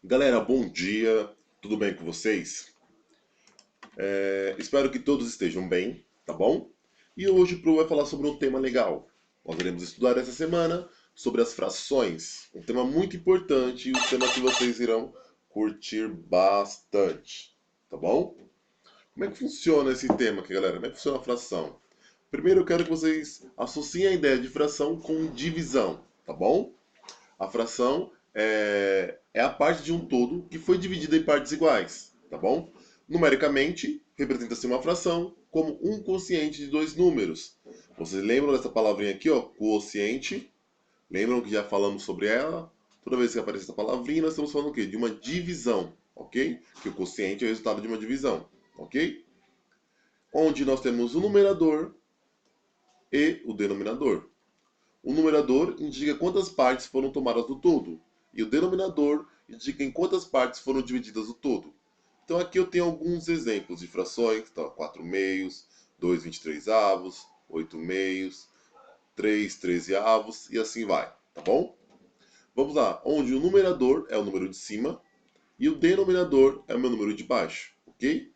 Galera, bom dia, tudo bem com vocês? Espero que todos estejam bem, tá bom? E hoje o Pro vai falar sobre um tema legal. Nós iremos estudar essa semana sobre as frações, um tema muito importante e um tema que vocês irão curtir bastante, tá bom? Como é que funciona esse tema aqui, galera? Como é que funciona a fração? Primeiro eu quero que vocês associem a ideia de fração com divisão, tá bom? A fração é a parte de um todo que foi dividida em partes iguais, tá bom? Numericamente, representa-se uma fração como um quociente de dois números. Vocês lembram dessa palavrinha aqui, ó, quociente? Lembram que já falamos sobre ela? Toda vez que aparece essa palavrinha, nós estamos falando o quê? De uma divisão, ok? Que o quociente é o resultado de uma divisão, ok? Onde nós temos o numerador e o denominador. O numerador indica quantas partes foram tomadas do todo, e o denominador indica em quantas partes foram divididas o todo. Então aqui eu tenho alguns exemplos de frações, então 4 meios, 2 23 avos, 8 meios, 3 13 avos e assim vai, tá bom? Vamos lá, onde o numerador é o número de cima e o denominador é o meu número de baixo, ok?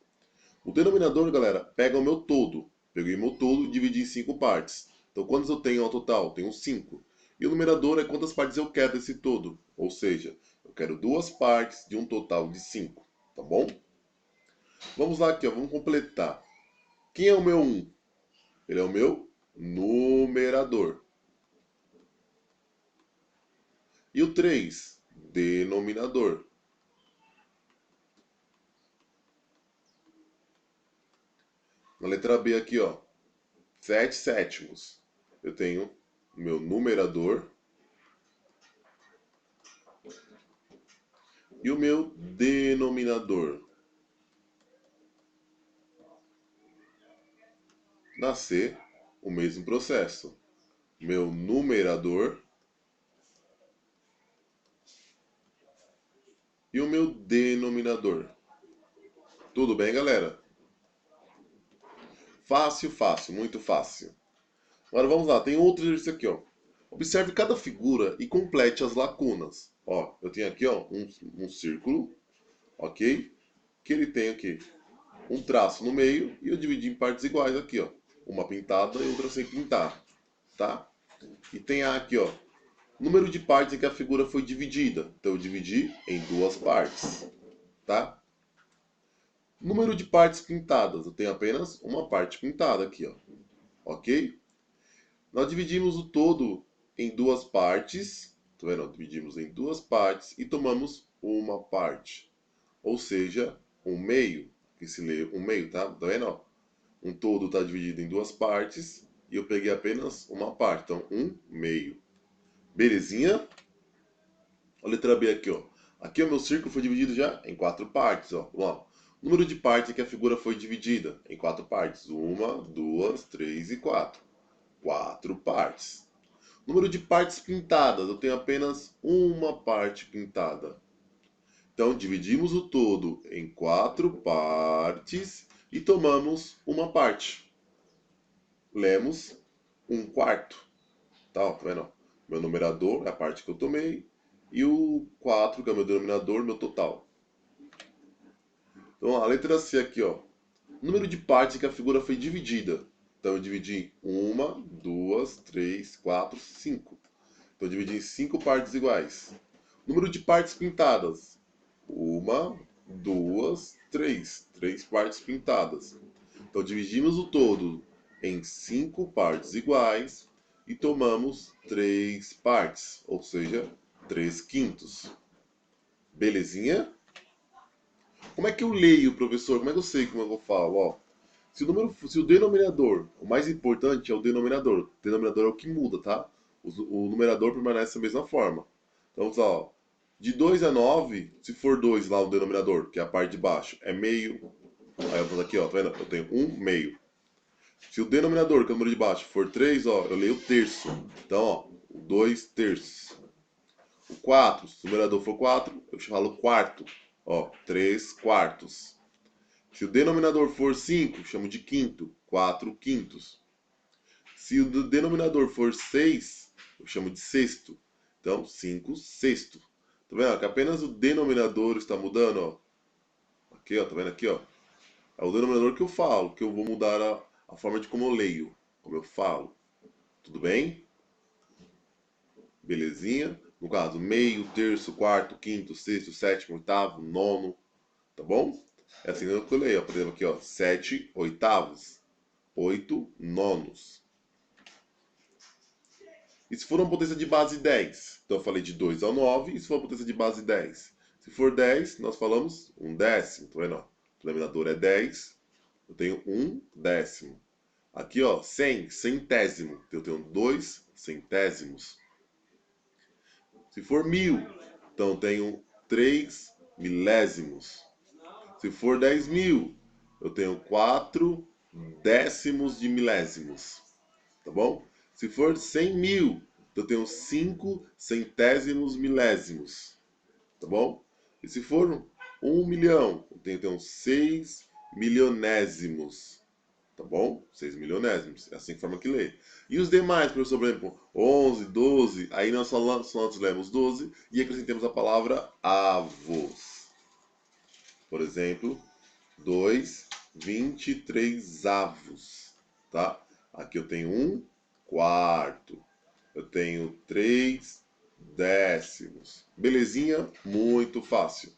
O denominador, galera, pega o meu todo. Peguei meu todo e dividi em 5 partes. Então, quantas eu tenho ao total? Tenho 5. E o numerador é quantas partes eu quero desse todo. Ou seja, eu quero duas partes de um total de 5. Tá bom? Vamos lá aqui, ó, vamos completar. Quem é o meu 1? Ele é o meu numerador. E o 3? Denominador. Na letra B aqui, ó, 7 sétimos. Eu tenho o meu numerador e o meu denominador. Na C, o mesmo processo. Meu numerador e o meu denominador. Tudo bem, galera? Fácil, fácil, muito fácil. Agora vamos lá, tem outro exercício aqui, ó. Observe cada figura e complete as lacunas. Ó, eu tenho aqui, ó, um círculo, ok? Que ele tem aqui um traço no meio e eu dividi em partes iguais aqui, ó. Uma pintada e outra sem pintar, tá? E tem aqui, ó, número de partes em que a figura foi dividida. Então eu dividi em duas partes, tá? Número de partes pintadas. Eu tenho apenas uma parte pintada aqui, ó. Ok? Nós dividimos o todo em duas partes. Tá vendo? Dividimos em duas partes e tomamos uma parte. Ou seja, um meio. Que se lê um meio, tá? Tá vendo? Ó? Um todo está dividido em duas partes e eu peguei apenas uma parte. Então, um meio. Belezinha? A letra B aqui, ó. Aqui o meu círculo foi dividido já em quatro partes, ó. Vamos lá. Número de partes que a figura foi dividida em quatro partes. Uma, duas, três e quatro. Quatro partes. Número de partes pintadas. Eu tenho apenas uma parte pintada. Então, dividimos o todo em quatro partes e tomamos uma parte. Lemos um quarto. Tá vendo? Meu numerador é a parte que eu tomei. E o 4, que é o meu denominador, meu total. Então, a letra C aqui, ó. Número de partes em que a figura foi dividida. Então, eu dividi em uma, duas, três, quatro, cinco. Então, eu dividi em cinco partes iguais. Número de partes pintadas. Uma, duas, três. Três partes pintadas. Então, dividimos o todo em cinco partes iguais e tomamos três partes, ou seja, 3 quintos. Belezinha? Como é que eu leio, professor? Como é que eu sei como é que eu falo? Ó, se o denominador, o mais importante é o denominador. O denominador é o que muda, tá? O numerador permanece da mesma forma. Então, ó, de 2 a 9, se for 2 lá o denominador, que é a parte de baixo, é meio. Aí eu vou aqui, ó, tá vendo? Eu tenho um meio. Se o denominador, que é o número de baixo, for 3, ó, eu leio terço. Então, ó, 2 terços. O 4, se o numerador for 4, eu falo quarto. Ó, 3 quartos. Se o denominador for 5, chamo de quinto. 4 quintos. Se o denominador for 6, eu chamo de sexto. Então, 5 sexto. Tá vendo? Que apenas o denominador está mudando, ó. Aqui, ó, tá vendo aqui, ó? É o denominador que eu falo, que eu vou mudar a forma de como eu leio, como eu falo. Tudo bem? Belezinha? No caso, meio, terço, quarto, quinto, sexto, sétimo, oitavo, nono, tá bom? É assim que eu leio, ó. Por exemplo, aqui, ó, 7 oitavos, 8 nonos. E se for uma potência de base 10? Então eu falei de 2 ao 9, e se for uma potência de base 10? Se for 10, nós falamos 1/10, tá vendo? O denominador é 10, eu tenho 1/10. Aqui, ó, 100, centésimo, eu tenho 2 centésimos. Se for 1000, então eu tenho 3 milésimos. Se for 10.000, eu tenho 4 décimos de milésimos. Tá bom? Se for 100.000, eu tenho 5 centésimos milésimos. Tá bom? E se for 1.000.000, eu tenho 6 milionésimos. Tá bom? 6 milionésimos. É assim que forma que lê. E os demais, professor, por exemplo, 11, 12, aí nós lemos 12 e acrescentamos a palavra avos. Por exemplo, 2 23 avos, tá? Aqui eu tenho 1 quarto, eu tenho 3 décimos. Belezinha? Muito fácil.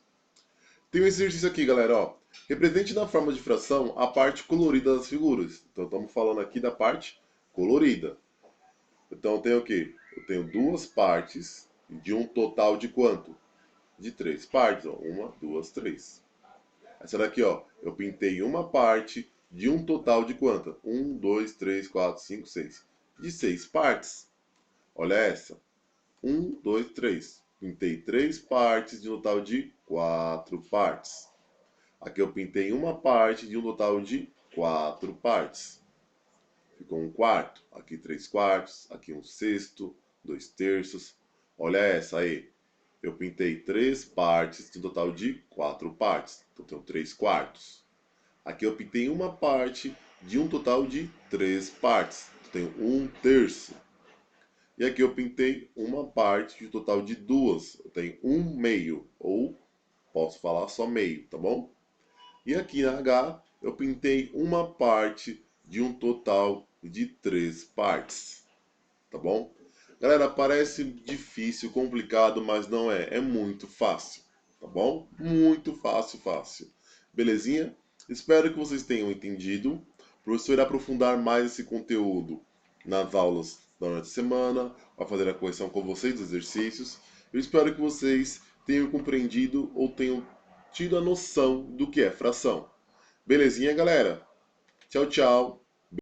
Tem um exercício aqui, galera, ó. Represente na forma de fração a parte colorida das figuras. Então estamos falando aqui da parte colorida. Então eu tenho o quê? Eu tenho duas partes de um total de quanto? De 3 partes, ó. 1, 2, 3. Essa daqui, ó, eu pintei uma parte de um total de quanto? 1, 2, 3, 4, 5, 6. De 6 partes. Olha essa. 1, 2, 3. Pintei 3 partes de um total de 4 partes. Aqui eu pintei uma parte de um total de 4 partes. Ficou um quarto. Aqui 3 quartos. Aqui um sexto. 2 terços. Olha essa aí. Eu pintei 3 partes de um total de 4 partes. Então eu tenho 3 quartos. Aqui eu pintei uma parte de um total de 3 partes. Eu tenho 1 terço. E aqui eu pintei uma parte de um total de 2. Eu tenho 1 meio. Ou posso falar só meio, tá bom? E aqui na H eu pintei uma parte de um total de 3 partes. Tá bom? Galera, parece difícil, complicado, mas não é. É muito fácil. Tá bom? Muito fácil, fácil. Belezinha? Espero que vocês tenham entendido. O professor irá aprofundar mais esse conteúdo nas aulas durante a semana, vai fazer a correção com vocês dos exercícios. Eu espero que vocês tenham compreendido ou tenham tido a noção do que é fração. Belezinha, galera? Tchau, tchau.